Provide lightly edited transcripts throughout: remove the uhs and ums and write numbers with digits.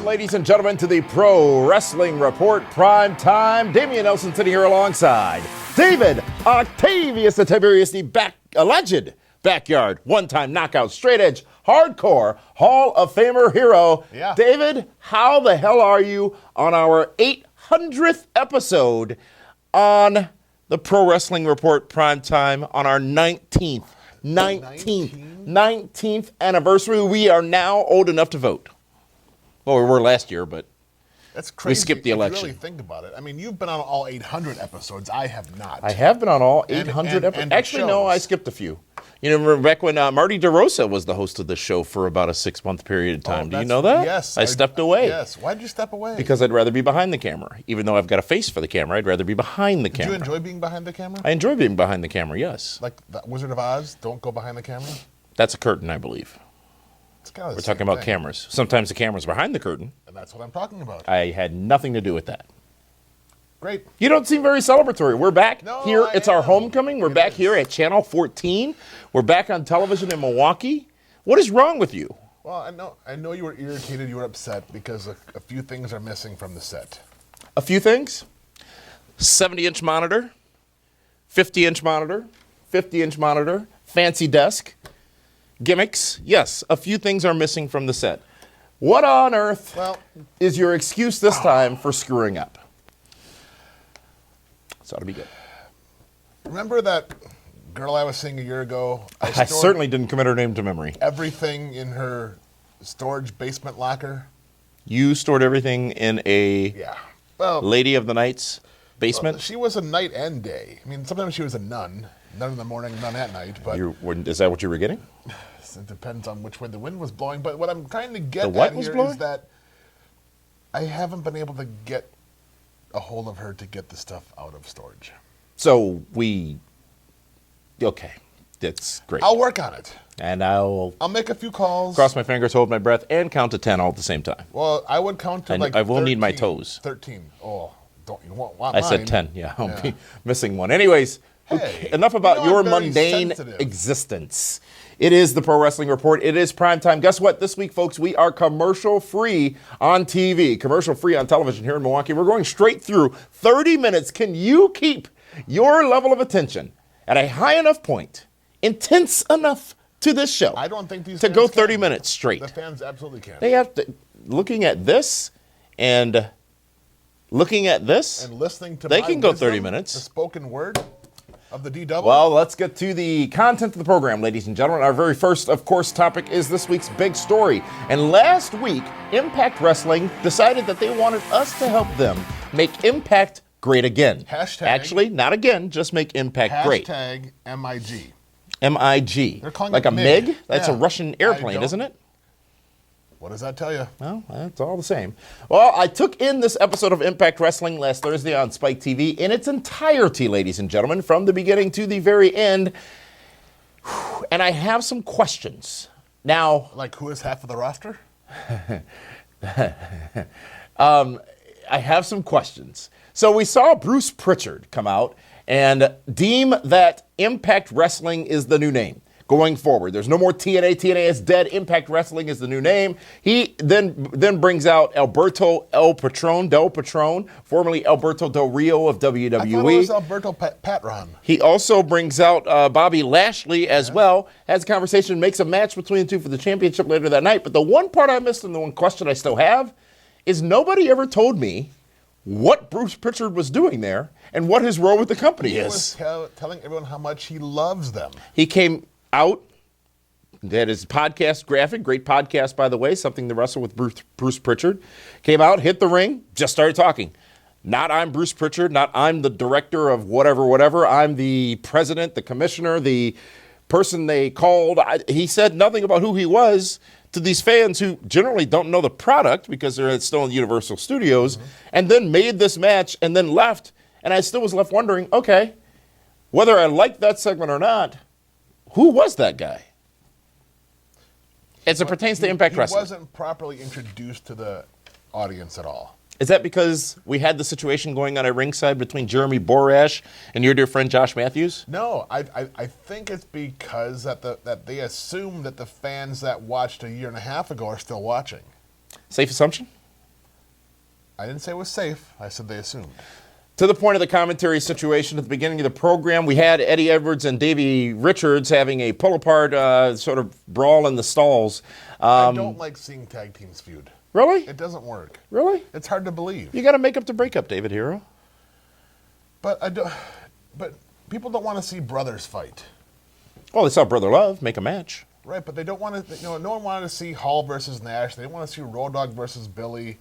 ladies and gentlemen, to the Pro Wrestling Report Prime Time. Damian Nelson sitting here alongside David Octavius, the Tiberius, the alleged backyard, one-time knockout, straight-edge, hardcore Hall of Famer hero. Yeah. David, how the hell are you on our 800th episode on the Pro Wrestling Report Prime Time on our 19th anniversary? We are now old enough to vote. Well, we were last year, but that's crazy. We skipped the election. If you really think about it. I mean, you've been on all 800 episodes. I have not. I have been on all 800 episodes. Actually, no, I skipped a few. You know, remember back when Marty DeRosa was the host of the show for about a 6-month period of time. Do you know that? Yes. I stepped away. Yes. Why did you step away? Because I'd rather be behind the camera. Even though I've got a face for the camera, I'd rather be behind the camera. Do you enjoy being behind the camera? I enjoy being behind the camera, yes. Like the Wizard of Oz, don't go behind the camera? That's a curtain, I believe. It's kind of We're talking about cameras. Sometimes the camera's behind the curtain. And that's what I'm talking about. I had nothing to do with that. Great. You don't seem very celebratory. We're back here. It's our homecoming. We're back here at Channel 14. We're back on television in Milwaukee. What is wrong with you? Well, I know you were irritated, you were upset because a few things are missing from the set. A few things? 70-inch monitor, 50-inch monitor, 50-inch monitor, fancy desk, gimmicks. Yes, a few things are missing from the set. What on earth is your excuse this time for screwing up? So it'll be good. Remember that girl I was seeing a year ago? I certainly didn't commit her name to memory. Everything in her storage basement locker. You stored everything in a Lady of the Night's basement? She was a night and day. I mean, sometimes she was a nun. None in the morning, none at night. But is that what you were getting? It depends on which way the wind was blowing. But what I'm trying to get at here is that I haven't been able to get a hold of her to get the stuff out of storage. So okay, that's great. I'll work on it. And I'll make a few calls. Cross my fingers, hold my breath, and count to 10 all at the same time. Well, I would count to and I will 13, need my toes. 13. Oh, you won't want I mine. said 10, yeah. I'll be missing one. Anyways, enough about your mundane existence. It is the Pro Wrestling Report. It is prime time. Guess what? This week, folks, we are commercial-free on TV, commercial-free on television here in Milwaukee. We're going straight through 30 minutes. Can you keep your level of attention at a high enough point, intense enough to this show? I don't think these to go 30 minutes straight. The fans absolutely can. They have to, looking at this and looking at this, and listening to they can go 30 minutes. The spoken word of the DW. Well, let's get to the content of the program, ladies and gentlemen. Our very first, of course, topic is this week's big story. And last week, Impact Wrestling decided that they wanted us to help them make Impact great again. Actually, not again, just make Impact great. Hashtag MIG. MIG. They're calling like it a MiG? MiG? That's a Russian airplane, isn't it? What does that tell you? Well, it's all the same. Well, I took in this episode of Impact Wrestling last Thursday on Spike TV in its entirety, ladies and gentlemen, from the beginning to the very end. And I have some questions. Now, like who is half of the roster? I have some questions. So we saw Bruce Pritchard come out and deem that Impact Wrestling is the new name going forward. There's no more TNA. TNA is dead. Impact Wrestling is the new name. He then brings out Alberto Del Patron, formerly Alberto Del Rio of WWE. I thought it was Alberto Patron. He also brings out Bobby Lashley as well, has a conversation, makes a match between the two for the championship later that night. But the one part I missed and the one question I still have is nobody ever told me what Bruce Pritchard was doing there and what his role with the company is. He was telling everyone how much he loves them. He came out, that is podcast graphic, great podcast, by the way, Something to Wrestle with Bruce Pritchard. Came out, hit the ring, just started talking. Not I'm Bruce Pritchard, not I'm the director of whatever. I'm the president, the commissioner, the person they called. He said nothing about who he was to these fans who generally don't know the product because they're still in Universal Studios, and then made this match and then left. And I still was left wondering, okay, whether I liked that segment or not, who was that guy? As it pertains to Impact Wrestling. He wasn't properly introduced to the audience at all. Is that because we had the situation going on at ringside between Jeremy Borash and your dear friend Josh Matthews? No, I think it's because that they assume that the fans that watched a year and a half ago are still watching. Safe assumption? I didn't say it was safe. I said they assumed. To the point of the commentary situation at the beginning of the program, we had Eddie Edwards and Davey Richards having a pull-apart sort of brawl in the stalls. I don't like seeing tag teams feud. Really? It doesn't work. Really? It's hard to believe. You got to make up the breakup, David Hero. But I don't. But people don't want to see brothers fight. Well, they saw Brother Love make a match. Right, but they don't want to. No one wanted to see Hall versus Nash. They didn't want to see Road Dogg versus Billy.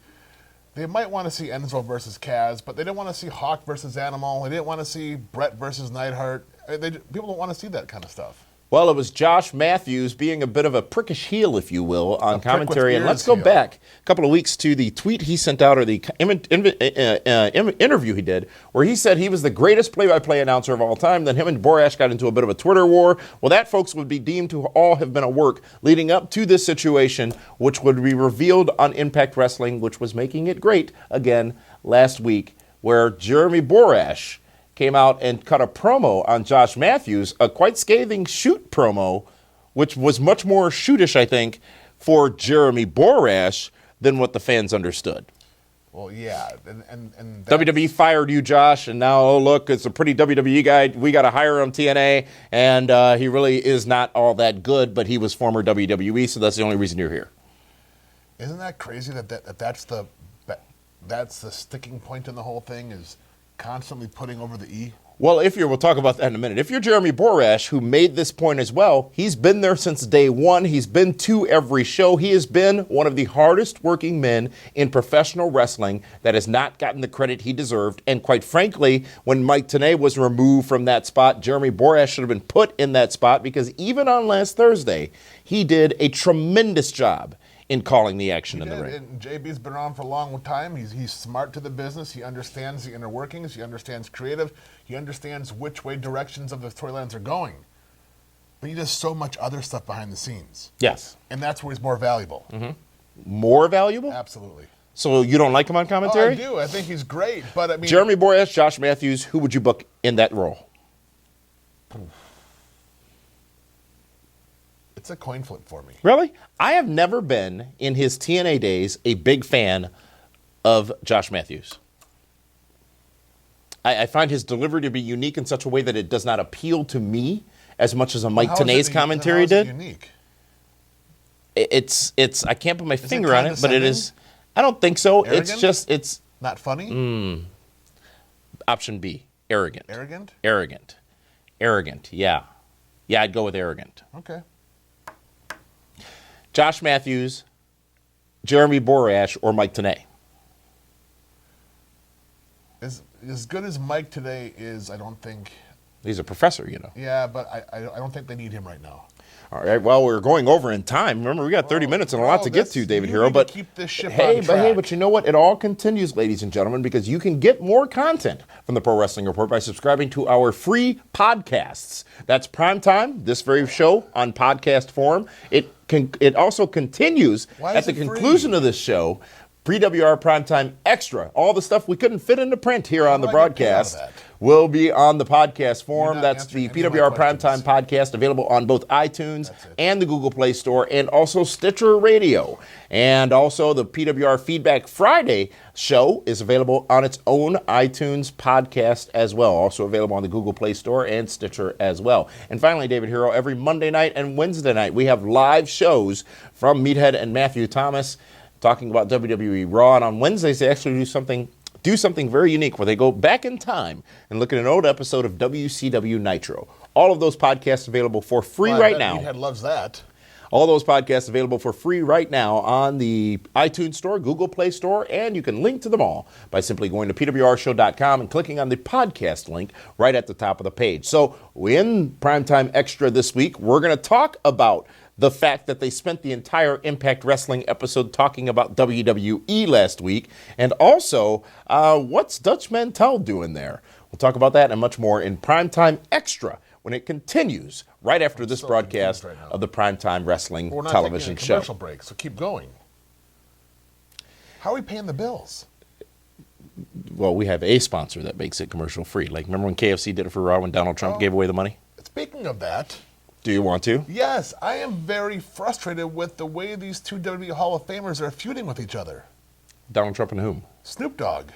They might want to see Enzo versus Kaz, but they didn't want to see Hawk versus Animal. They didn't want to see Brett versus Neidhart. People don't want to see that kind of stuff. Well, it was Josh Matthews being a bit of a prickish heel, if you will, on commentary. And let's go heel. back a couple of weeks to the tweet he sent out, or the interview he did, where he said he was the greatest play-by-play announcer of all time. Then him and Borash got into a bit of a Twitter war. Well, that, folks, would be deemed to all have been a work leading up to this situation, which would be revealed on Impact Wrestling, which was making it great again last week, where Jeremy Borash came out and cut a promo on Josh Matthews, a quite scathing shoot promo, which was much more shootish, I think, for Jeremy Borash than what the fans understood. Well, yeah, and WWE fired you, Josh, and now, oh, look, it's a pretty WWE guy. We got to hire him, TNA, and he really is not all that good, but he was former WWE, so that's the only reason you're here. Isn't that crazy that's the sticking point in the whole thing, is constantly putting over the E? Well, we'll talk about that in a minute. If you're Jeremy Borash, who made this point as well, he's been there since day one. He's been to every show. He has been one of the hardest working men in professional wrestling that has not gotten the credit he deserved. And quite frankly, when Mike Tenay was removed from that spot, Jeremy Borash should have been put in that spot, because even on last Thursday, he did a tremendous job in calling the action in the ring. And JB's been around for a long time. He's smart to the business. He understands the inner workings. He understands creative. He understands which way directions of the storylines are going. But he does so much other stuff behind the scenes. Yes. And that's where he's more valuable. Mm-hmm. More valuable? Absolutely. So you don't like him on commentary? Oh, I do. I think he's great. But I mean, Jeremy Borash, Josh Matthews, who would you book in that role? It's a coin flip for me. Really? I have never been, in his TNA days, a big fan of Josh Matthews. I find his delivery to be unique in such a way that it does not appeal to me as much as a Mike Tenay's commentary did. Unique? It's I can't put my finger on it, but it is. I don't think so. Arrogant? It's not funny. Option B, arrogant. Arrogant? Arrogant. Yeah, I'd go with arrogant. Okay. Josh Matthews, Jeremy Borash, or Mike Tenay? As good as Mike today is, I don't think. He's a professor, you know. Yeah, but I don't think they need him right now. All right. Well, we're going over in time. Remember, we got 30 minutes and a lot to get to, David Hero. But keep this ship on track. But you know what? It all continues, ladies and gentlemen, because you can get more content from the Pro Wrestling Report by subscribing to our free podcasts. That's PrimeTime, this very show on podcast form. It also continues at the conclusion of this show. PWR Primetime Extra. All the stuff we couldn't fit into print here on the broadcast will be on the podcast form. That's the PWR Primetime Podcast, available on both iTunes and the Google Play Store, and also Stitcher Radio. And also the PWR Feedback Friday show is available on its own iTunes podcast as well. Also available on the Google Play Store and Stitcher as well. And finally, David Hero, every Monday night and Wednesday night, we have live shows from Meathead and Matthew Thomas talking about WWE Raw. And on Wednesdays, they actually do something very unique where they go back in time and look at an old episode of WCW Nitro. All of those podcasts available for free right now. Meathead loves that. All those podcasts available for free right now on the iTunes Store, Google Play Store, and you can link to them all by simply going to pwrshow.com and clicking on the podcast link right at the top of the page. So in Primetime Extra this week, we're going to talk about the fact that they spent the entire Impact Wrestling episode talking about WWE last week, and also what's Dutch Mantel doing there? We'll talk about that and much more in Primetime Extra when it continues right after this broadcast of the Primetime Wrestling television show. Commercial break, so keep going. How are we paying the bills? Well, we have a sponsor that makes it commercial free. Like, remember when KFC did it for Raw when Donald Trump gave away the money? Speaking of that, do you want to? Yes, I am very frustrated with the way these two WWE Hall of Famers are feuding with each other. Donald Trump and whom? Snoop Dogg.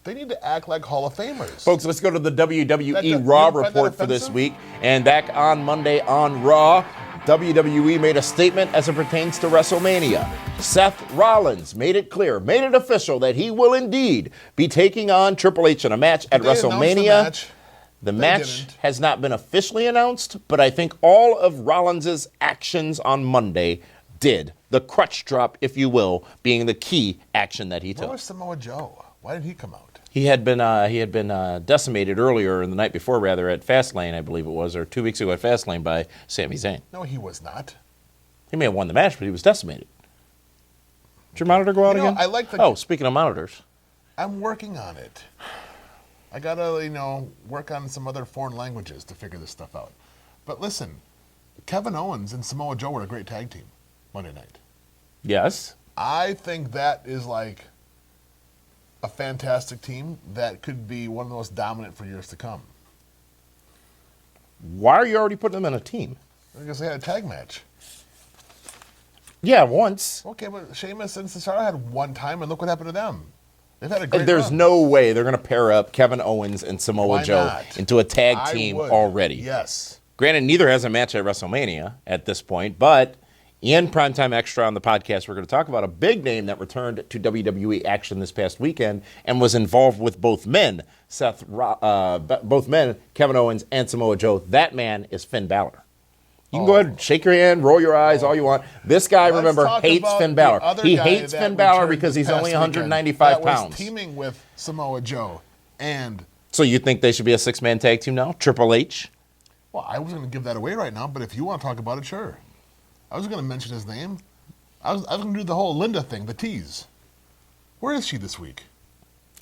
They need to act like Hall of Famers. Folks, let's go to the WWE Raw report for this week. And back on Monday on Raw, WWE made a statement as it pertains to WrestleMania. Seth Rollins made it clear, made it official that he will indeed be taking on Triple H in a match at WrestleMania. The match has not been officially announced, but I think all of Rollins' actions on Monday did. The crutch drop, if you will, being the key action that he took. Where was Samoa Joe? Why did he come out? He had been decimated earlier, in the night before, rather, at Fastlane, I believe it was, or 2 weeks ago at Fastlane by Sami Zayn. No, he was not. He may have won the match, but he was decimated. Did your monitor go out again? I like the. Oh, speaking of monitors. I'm working on it. I gotta, work on some other foreign languages to figure this stuff out. But listen, Kevin Owens and Samoa Joe were a great tag team Monday night. Yes. I think that is like a fantastic team that could be one of the most dominant for years to come. Why are you already putting them in a team? Because they had a tag match. Yeah, once. Okay, but Sheamus and Cesaro had one time, and look what happened to them. They've had a great There's run. no way they're going to pair up Kevin Owens and Samoa Why Joe not? into a tag team already. Yes. Granted, neither has a match at WrestleMania at this point, but in Primetime Extra on the podcast, we're going to talk about a big name that returned to WWE action this past weekend and was involved with both men, Kevin Owens and Samoa Joe. That man is Finn Balor. You can go ahead and shake your hand, roll your eyes, all you want. This guy, remember, hates Finn Balor. He hates Finn Balor because he's only 195 pounds. That was teaming with Samoa Joe. And so you think they should be a six-man tag team now? Triple H? Well, I wasn't going to give that away right now, but if you want to talk about it, sure. I was going to mention his name. I was going to do the whole Linda thing, the tease. Where is she this week?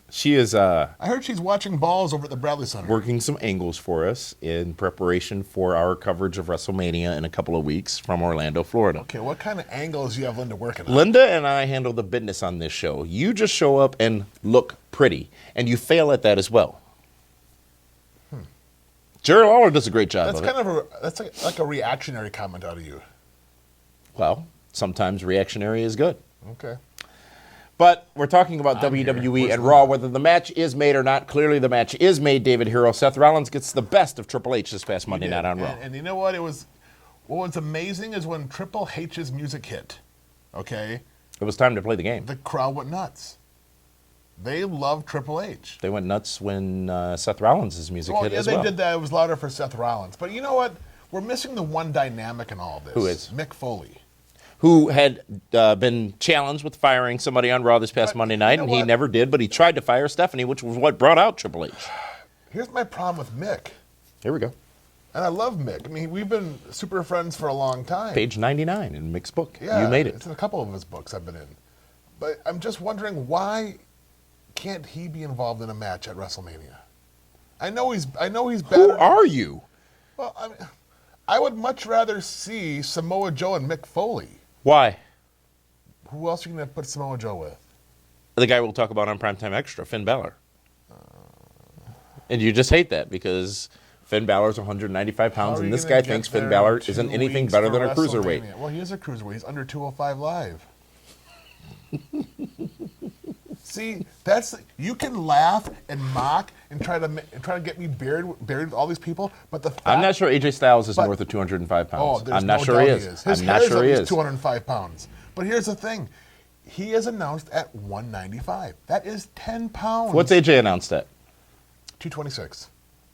She is I heard she's watching balls over at the Bradley Center. working some angles for us in preparation for our coverage of WrestleMania in a couple of weeks from Orlando, Florida. Okay, what kind of angles do you have Linda working on? Linda and I handle the business on this show. You just show up and look pretty, and you fail at that as well. Jerry Lawler does a great job of it. That's like a reactionary comment out of you. Well, sometimes reactionary is good. Okay. But we're talking about WWE and Raw, whether the match is made or not. Clearly the match is made, David Hero. Seth Rollins gets the best of Triple H this past Monday night on Raw. And you know what? What was amazing is when Triple H's music hit, okay? It was time to play the game. The crowd went nuts. They loved Triple H. They went nuts when Seth Rollins' music hit as well. They did that. It was louder for Seth Rollins. But you know what? We're missing the one dynamic in all of this. Who is? Mick Foley. Who had been challenged with firing somebody on Raw this past Monday night, and he never did, but he tried to fire Stephanie, which was what brought out Triple H. Here's my problem with Mick. Here we go. And I love Mick. I mean, we've been super friends for a long time. Page 99 in Mick's book. Yeah, you made it. It's in a couple of his books I've been in. But I'm just wondering, why can't he be involved in a match at WrestleMania? I know he's better. Who are you? Well, I would much rather see Samoa Joe and Mick Foley. Why? Who else are you going to put Samoa Joe with? The guy we'll talk about on Primetime Extra, Finn Balor. And you just hate that because Finn Balor's 195 pounds, and this guy thinks Finn Balor isn't anything better than a cruiserweight. Well, he is a cruiserweight. He's under 205 live. See, you can laugh and mock and try to get me buried with all these people, but I'm not sure AJ Styles is north of 205 pounds. Oh, I'm not sure he is. His hair is 205 pounds. But here's the thing. He is announced at 195. That is 10 pounds. What's AJ announced at? 226.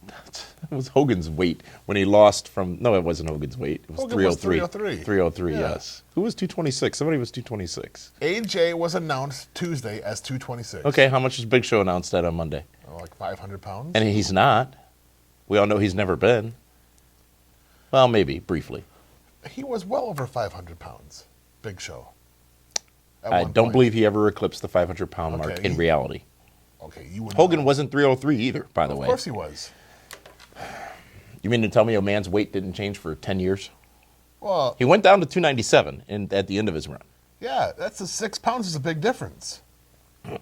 That was Hogan's weight when he lost from... No, it wasn't Hogan's weight. It was Hogan 303. was 303. 303, Yeah. yes. Who was 226? Somebody was 226. AJ was announced Tuesday as 226. Okay, how much is Big Show announced at on Monday? Like 500 pounds? And he's not. We all know he's never been. Well, maybe, briefly. He was well over 500 pounds, Big Show. I don't believe he ever eclipsed the 500-pound mark in reality. Okay, you would. Hogan wasn't 303 either, by the way. Of course he was. You mean to tell me a man's weight didn't change for 10 years? Well, he went down to 297 at the end of his run. Yeah, that's 6 pounds is a big difference.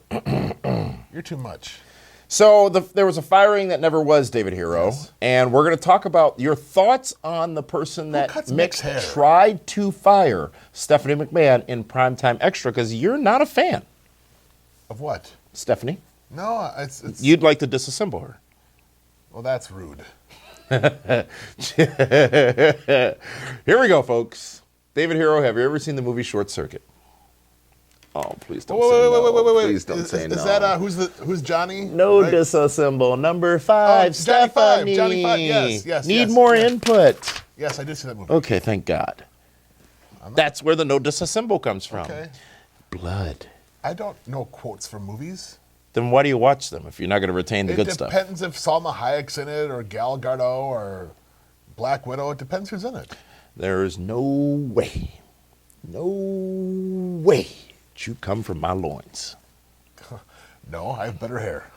You're too much. So there was a firing that never was, David Hero, and we're going to talk about your thoughts on the person that Mick tried to fire, Stephanie McMahon, in Primetime Extra, because you're not a fan. Of what? Stephanie. No, it's. You'd like to disassemble her. Well, that's rude. Here we go, folks. David Hero, have you ever seen the movie Short Circuit? Oh, please don't say no. Wait. Please don't say no. Is that who's Johnny? No, right? Disassemble. Number 5, Stephanie. Johnny 5. Yes. Need more input. Yes, I did see that movie. Okay, thank God. That's where the no disassemble comes from. Okay. Blood. I don't know quotes from movies. Then why do you watch them if you're not going to retain the good stuff? It depends if Salma Hayek's in it or Gal Gadot or Black Widow. It depends who's in it. There is no way that you come from my loins. No, I have better hair.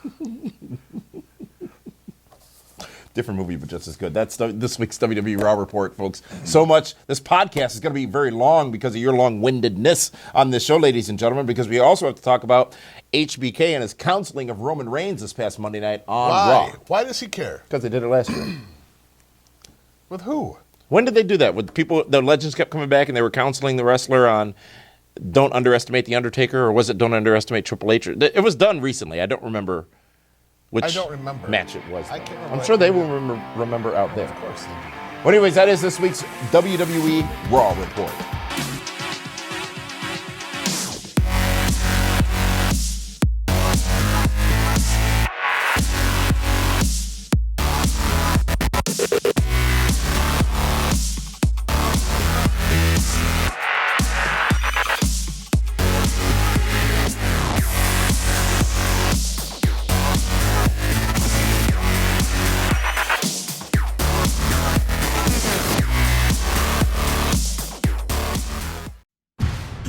Different movie, but just as good. That's this week's WWE Raw report, folks. So much. This podcast is going to be very long because of your long-windedness on this show, ladies and gentlemen, because we also have to talk about HBK and his counseling of Roman Reigns this past Monday night on Raw. Why does he care? Because they did it last year. With who? When did they do that? With people, the legends kept coming back and they were counseling the wrestler on don't underestimate The Undertaker, or was it don't underestimate Triple H? It was done recently. I don't remember which match it was. I can't remember. I'm sure they will remember out there. Of course they do. Well, anyways, that is this week's WWE Raw report.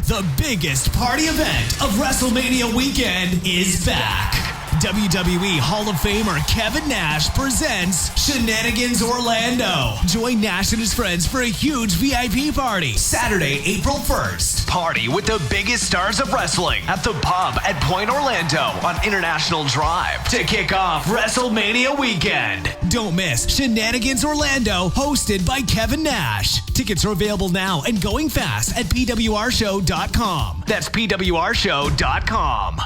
The biggest party event of WrestleMania weekend is back. WWE Hall of Famer Kevin Nash presents Shenanigans Orlando. Join Nash and his friends for a huge VIP party Saturday, April 1st. Party with the biggest stars of wrestling at the pub at Point Orlando on International Drive to kick off WrestleMania weekend. Don't miss Shenanigans Orlando, hosted by Kevin Nash. Tickets are available now and going fast at PWRshow.com. That's PWRshow.com.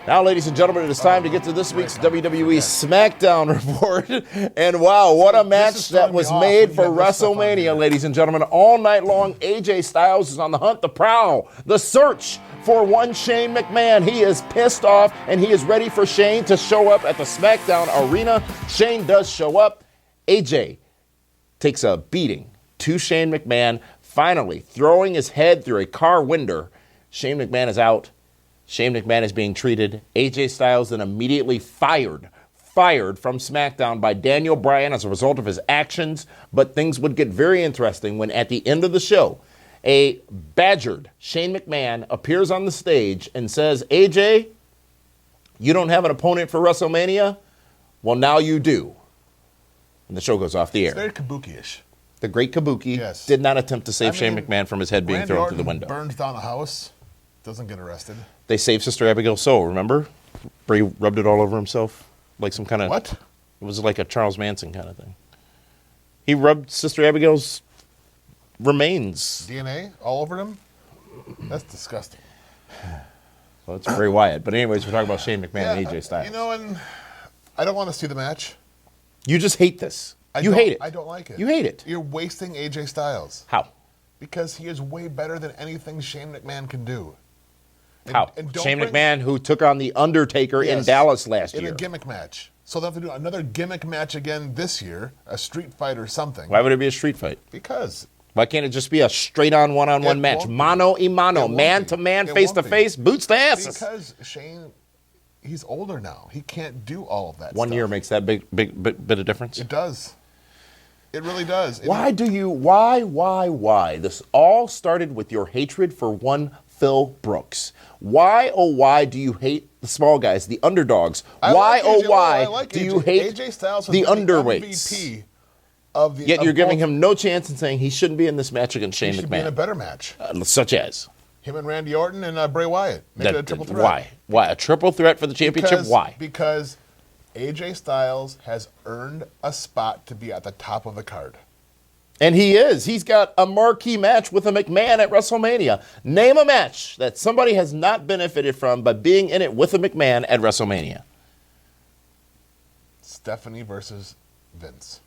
Now, ladies and gentlemen, it is time to get to this week's WWE Smackdown report. And wow, what a match that was made for WrestleMania, ladies and gentlemen. All night long, AJ Styles is on the hunt, the prowl, the search for one Shane McMahon. He is pissed off, and he is ready for Shane to show up at the Smackdown arena. Shane does show up. AJ takes a beating to Shane McMahon, finally throwing his head through a car window. Shane McMahon is out. Shane McMahon is being treated. AJ Styles then immediately fired from SmackDown by Daniel Bryan as a result of his actions. But things would get very interesting when at the end of the show, a badgered Shane McMahon appears on the stage and says, AJ, you don't have an opponent for WrestleMania? Well, now you do. And the show goes off the air. It's very kabuki-ish. The great Kabuki did not attempt to save Shane McMahon from his head being thrown through the window. Burns down a house, doesn't get arrested. They saved Sister Abigail's soul, remember? Bray rubbed it all over himself. Like some kind of... What? It was like a Charles Manson kind of thing. He rubbed Sister Abigail's remains. DNA all over him? That's disgusting. Well, it's Bray Wyatt. But anyways, we're talking about Shane McMahon and AJ Styles. You know, and I don't want to see the match. You just hate this. You hate it. I don't like it. You hate it. You're wasting AJ Styles. How? Because he is way better than anything Shane McMahon can do. How? Shane McMahon, who took on The Undertaker in Dallas last year. In a gimmick match. So they'll have to do another gimmick match again this year, a street fight or something. Why would it be a street fight? Because. Why can't it just be a straight-on, one-on-one match? Mano a mano, man-to-man, face-to-face, boots to asses. Because Shane, he's older now. He can't do all of that 1 year makes that big bit of difference? It does. It really does. Why? This all started with your hatred for one Phil Brooks. Why, oh why do you hate the small guys, the underdogs? Why, oh why do you hate AJ Styles the underweights? MVP of the, Yet you're giving him no chance and saying he shouldn't be in this match against Shane McMahon. He should be in a better match. Such as? Him and Randy Orton and Bray Wyatt. Make it a triple threat. Why? Why? A triple threat for the championship? Why? Because AJ Styles has earned a spot to be at the top of the card. And he is. He's got a marquee match with a McMahon at WrestleMania. Name a match that somebody has not benefited from by being in it with a McMahon at WrestleMania. Stephanie versus Vince.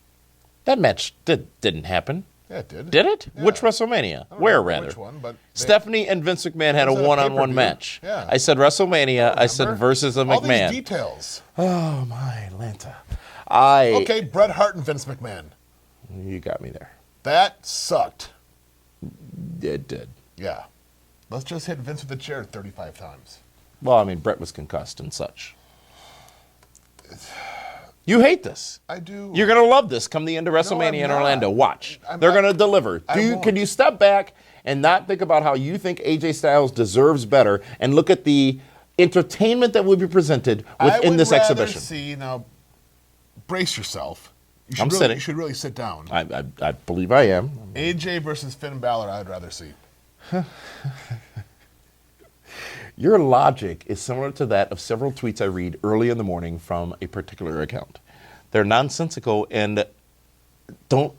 That match didn't happen. Yeah, it did. Did it? Yeah. Which WrestleMania? I don't Where, remember rather? which one, but Stephanie and Vince McMahon had a was at a one-on-one pay-per-view. match. Yeah. I said WrestleMania. I said Remember? versus a All McMahon. these details. Oh, my Atlanta. Okay, Bret Hart and Vince McMahon. You got me there. That sucked. It did. Yeah. Let's just hit Vince with the chair 35 times. Well, I mean, Brett was concussed and such. You hate this. I do. You're going to love this come the end of WrestleMania in not. Orlando. Watch. I'm They're not- going to deliver. won't. Can you step back and not think about how you think AJ Styles deserves better and look at the entertainment that will be presented within this exhibition? See, now, brace yourself. You I'm should sitting. You should really sit down. I believe I am. AJ versus Finn Balor, I'd rather see. Your logic is similar to that of several tweets I read early in the morning from a particular account. They're nonsensical and don't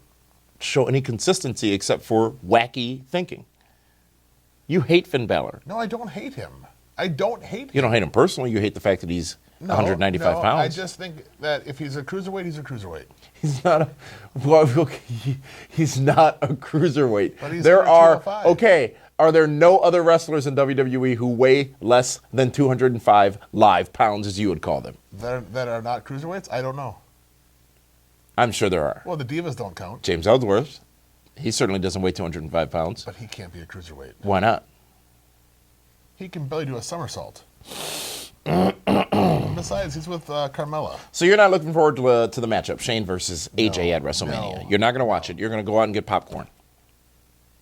show any consistency except for wacky thinking. You hate Finn Balor. No, I don't hate him. I don't hate him. You don't hate him personally. You hate the fact that he's 195 no, pounds. I just think that if he's a cruiserweight, he's a cruiserweight. He's not a, well, he's not a cruiserweight. But he's There under are 205. okay. Are there no other wrestlers in WWE who weigh less than 205 live pounds, as you would call them? That are not cruiserweights? I don't know. I'm sure there are. Well, the Divas don't count, James Ellsworth, he certainly doesn't weigh 205 pounds. but he can't be a cruiserweight. Why not? He can barely do a somersault. Besides, he's with Carmella. So you're not looking forward to the matchup, Shane versus AJ at WrestleMania. no, You're not going to watch it. You're going to go out and get popcorn.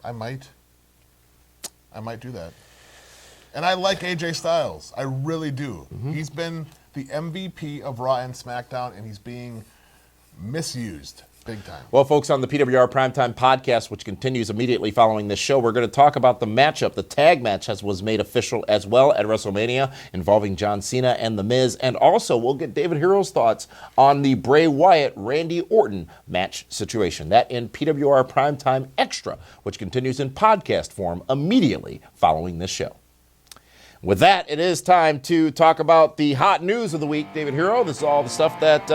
I might do that. And I like AJ Styles. I really do. Mm-hmm. He's been the MVP of Raw and SmackDown, and he's being misused big time. Well, folks, on the PWR Primetime podcast, which continues immediately following this show, we're going to talk about the matchup. The tag match was made official as well at WrestleMania, involving John Cena and The Miz. And also, we'll get David Hero's thoughts on the Bray Wyatt-Randy Orton match situation. That in PWR Primetime Extra, which continues in podcast form immediately following this show. With that, it is time to talk about the hot news of the week, David Hero. This is all the stuff that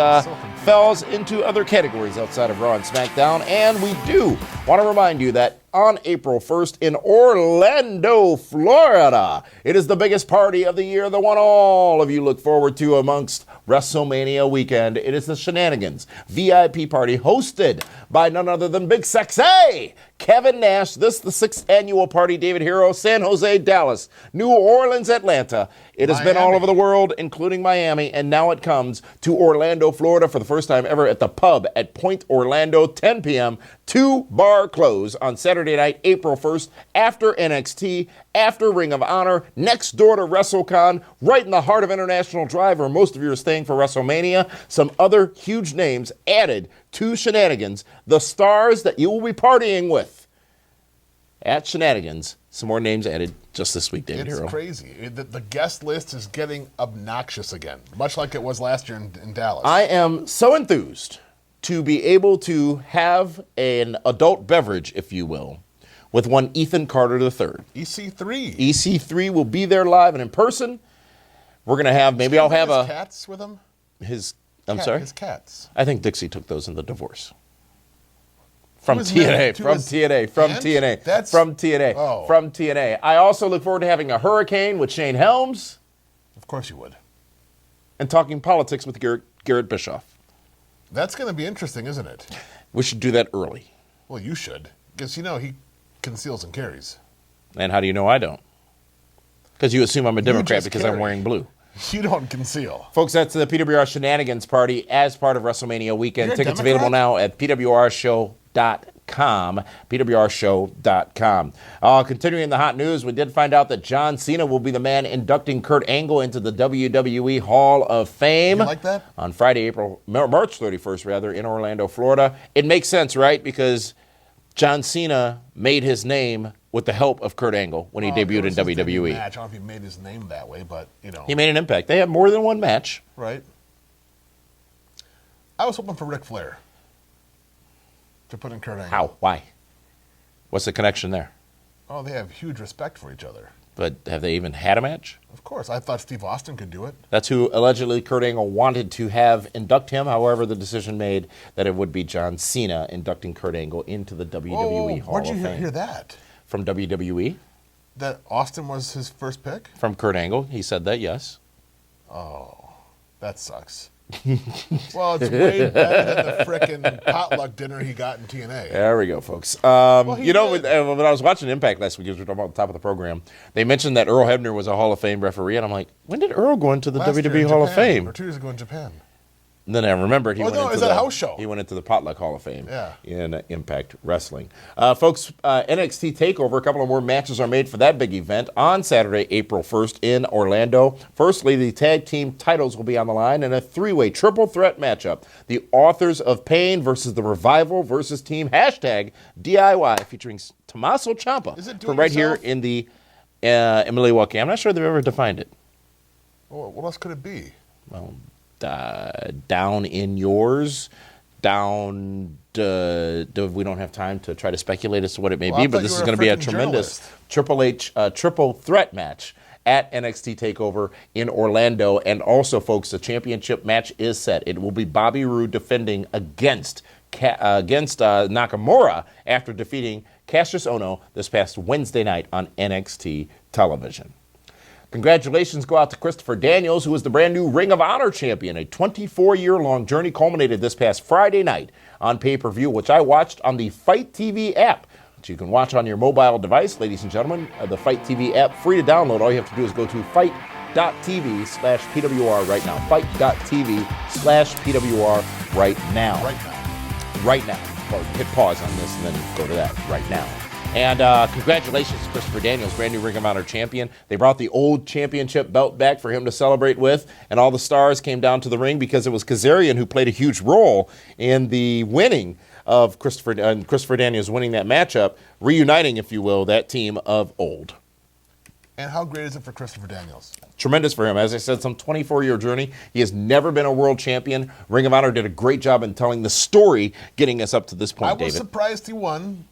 falls into other categories outside of Raw and SmackDown. And we do want to remind you that on April 1st in Orlando, Florida, it is the biggest party of the year, the one all of you look forward to amongst WrestleMania weekend. It is the Shenanigans VIP party hosted by none other than Big Sexy Kevin Nash. This is the 6th annual party, David Hero. San Jose, Dallas, New Orleans, Atlanta. It has been all over the world, including Miami, and now it comes to Orlando, Florida for the first time ever at the pub at Point Orlando, 10 p.m. 2-bar close on Saturday night, April 1st, after NXT, after Ring of Honor, next door to WrestleCon, right in the heart of International Drive, where most of you are staying for WrestleMania. Some other huge names added to Shenanigans, the stars that you will be partying with at Shenanigans. Some more names added just this week, David Hero. It's crazy. The guest list is getting obnoxious again, much like it was last year in Dallas. I am so enthused to be able to have an adult beverage, if you will, with one Ethan Carter III. EC3. EC3 will be there live and in person. We're going to have, maybe I'll have his cats with him? I'm sorry? His cats. I think Dixie took those in the divorce. From was TNA, married to from his TNA, from aunt? TNA, That's- from TNA, Oh. from TNA. I also look forward to having a hurricane with Shane Helms Of course you would. and talking politics with Garrett Bischoff. That's going to be interesting, isn't it? We should do that early. Well, you should. Because, he conceals and carries. And how do you know I don't? Because you assume I'm a Democrat just because I'm carry. wearing blue. You don't conceal. Folks, that's the PWR Shenanigans party as part of WrestleMania weekend. You're a Tickets Democrat? available now at pwrshow.com. pwrshow.com. Continuing the hot news, we did find out that John Cena will be the man inducting Kurt Angle into the WWE Hall of Fame. You like that? On Friday, March 31st, rather, in Orlando, Florida. It makes sense, right? Because John Cena made his name with the help of Kurt Angle when he debuted in It was his debut WWE. match. I don't know if he made his name that way, but, He made an impact. They had more than one match. Right. I was hoping for Ric Flair. to put in Kurt Angle. How? Why? What's the connection there? Oh, they have huge respect for each other. But have they even had a match? Of course. I thought Steve Austin could do it. That's who allegedly Kurt Angle wanted to have induct him. However, the decision made that it would be John Cena inducting Kurt Angle into the WWE Hall of Fame. Where'd you hear that? From WWE. That Austin was his first pick? From Kurt Angle. He said that, yes. Oh, that sucks. Well, it's way better than the frickin' potluck dinner he got in TNA. There we go, folks. When I was watching Impact last week, as we were talking about the top of the program, they mentioned that Earl Hebner was a Hall of Fame referee, and I'm like, when did Earl go into the WWE Hall of Fame? Or 2 years ago in Japan. And then I remembered he went into a house show. He went into the Potluck Hall of Fame Yeah. in Impact Wrestling. Folks, NXT TakeOver, a couple of more matches are made for that big event on Saturday, April 1st in Orlando. Firstly, the tag team titles will be on the line in a three-way triple threat matchup. The Authors of Pain versus the Revival versus Team #DIY featuring Tommaso Ciampa from right here in the in Milwaukee. I'm not sure they've ever defined it. Well, what else could it be? Well, down in yours, down. We don't have time to try to speculate as to what it may be, but this is going to be a tremendous triple threat match at NXT TakeOver in Orlando. And also, folks, the championship match is set. It will be Bobby Roode defending against Nakamura after defeating Cassius Ohno this past Wednesday night on NXT television. Congratulations go out to Christopher Daniels, who is the brand new Ring of Honor champion. A 24-year-long journey culminated this past Friday night on pay-per-view, which I watched on the Fight TV app, which you can watch on your mobile device, ladies and gentlemen. The Fight TV app, free to download. All you have to do is go to fight.tv/PWR right now. Fight.tv/PWR right now. Right now. Well, hit pause on this and then go to that right now. And congratulations to Christopher Daniels, brand new Ring of Honor champion. They brought the old championship belt back for him to celebrate with, and all the stars came down to the ring because it was Kazarian who played a huge role in the winning of Christopher Daniels winning that matchup, reuniting, if you will, that team of old. And how great is it for Christopher Daniels? Tremendous for him. As I said, some 24-year journey. He has never been a world champion. Ring of Honor did a great job in telling the story, getting us up to this point, David. I was surprised he won.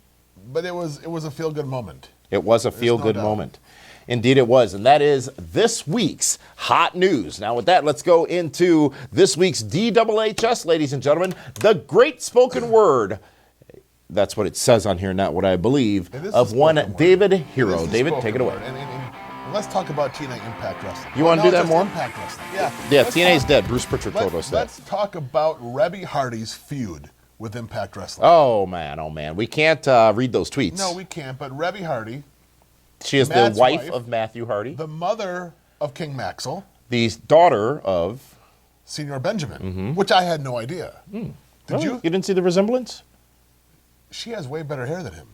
But it was a feel-good moment. It was a feel-good moment. Indeed it was. And that is this week's hot news. Now with that, let's go into this week's DWHS, ladies and gentlemen. The great spoken word. That's what it says on here, not what I believe. Of one David Hero. David, take it away. And let's talk about TNA Impact Wrestling. You want to do that more? Impact Wrestling. Yeah. Yeah, TNA's dead. Bruce Pritchard told us that. Let's talk about Reby Hardy's feud with Impact Wrestling. Oh, man. We can't read those tweets. No, we can't. But Reby Hardy. She is the wife of Matthew Hardy. The mother of King Maxwell. The daughter of Senior Benjamin, which I had no idea. Did you? You didn't see the resemblance? She has way better hair than him.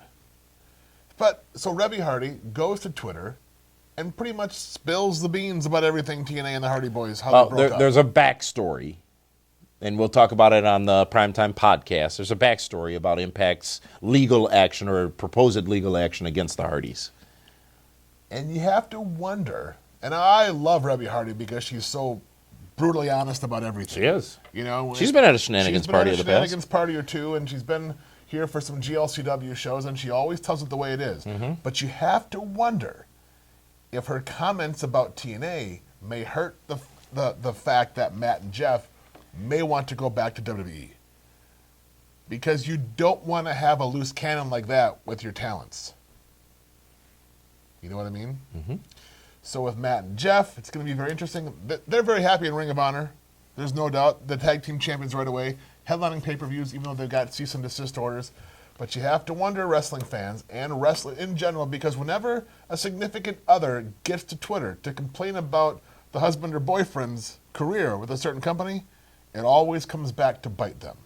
But, so Reby Hardy goes to Twitter and pretty much spills the beans about everything TNA and the Hardy Boys, how they broke up. There's a backstory. And we'll talk about it on the PrimeTime podcast. There's a backstory about Impact's legal action or proposed legal action against the Hardys. And you have to wonder, and I love Reby Hardy because she's so brutally honest about everything. She is. You know, she's been at a shenanigans party of the past. Shenanigans party or two, and she's been here for some GLCW shows, and she always tells it the way it is. But you have to wonder if her comments about TNA may hurt the fact that Matt and Jeff may want to go back to WWE. Because you don't want to have a loose cannon like that with your talents. You know what I mean? So with Matt and Jeff, it's going to be very interesting. They're very happy in Ring of Honor. There's no doubt. The tag team champions right away. Headlining pay-per-views, even though they've got cease and desist orders. But you have to wonder, wrestling fans and wrestling in general, because whenever a significant other gets to Twitter to complain about the husband or boyfriend's career with a certain company, it always comes back to bite them.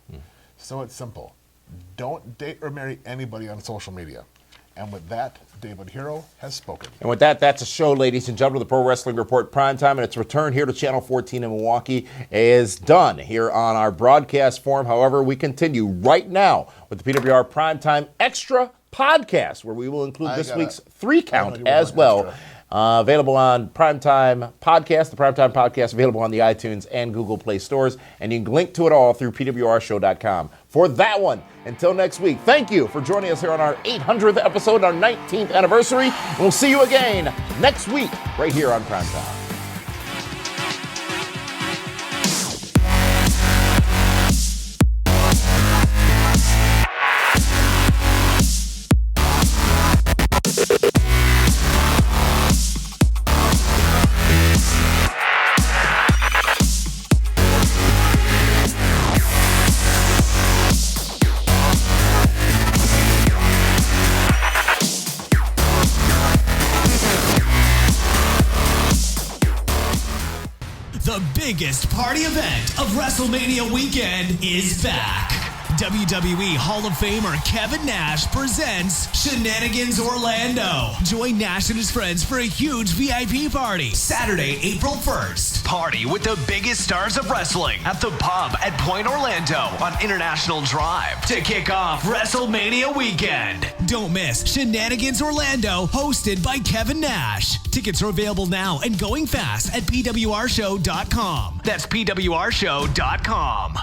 So it's simple. Don't date or marry anybody on social media. And with that, David Hero has spoken. And with that, that's a show, ladies and gentlemen. The Pro Wrestling Report Primetime and its return here to Channel 14 in Milwaukee is done here on our broadcast form. However, we continue right now with the PWR Primetime Extra podcast, where we will include this week's 3-count as well. Available on PrimeTime Podcast. The PrimeTime Podcast available on the iTunes and Google Play stores. And you can link to it all through PWRshow.com. for that one. Until next week, thank you for joining us here on our 800th episode, our 19th anniversary. We'll see you again next week right here on PrimeTime. The biggest party event of WrestleMania weekend is back. WWE Hall of Famer Kevin Nash presents Shenanigans Orlando. Join Nash and his friends for a huge VIP party Saturday, April 1st. Party with the biggest stars of wrestling at the pub at Point Orlando on International Drive to kick off WrestleMania weekend. Don't miss Shenanigans Orlando, hosted by Kevin Nash. Tickets are available now and going fast at PWRshow.com. That's PWRshow.com.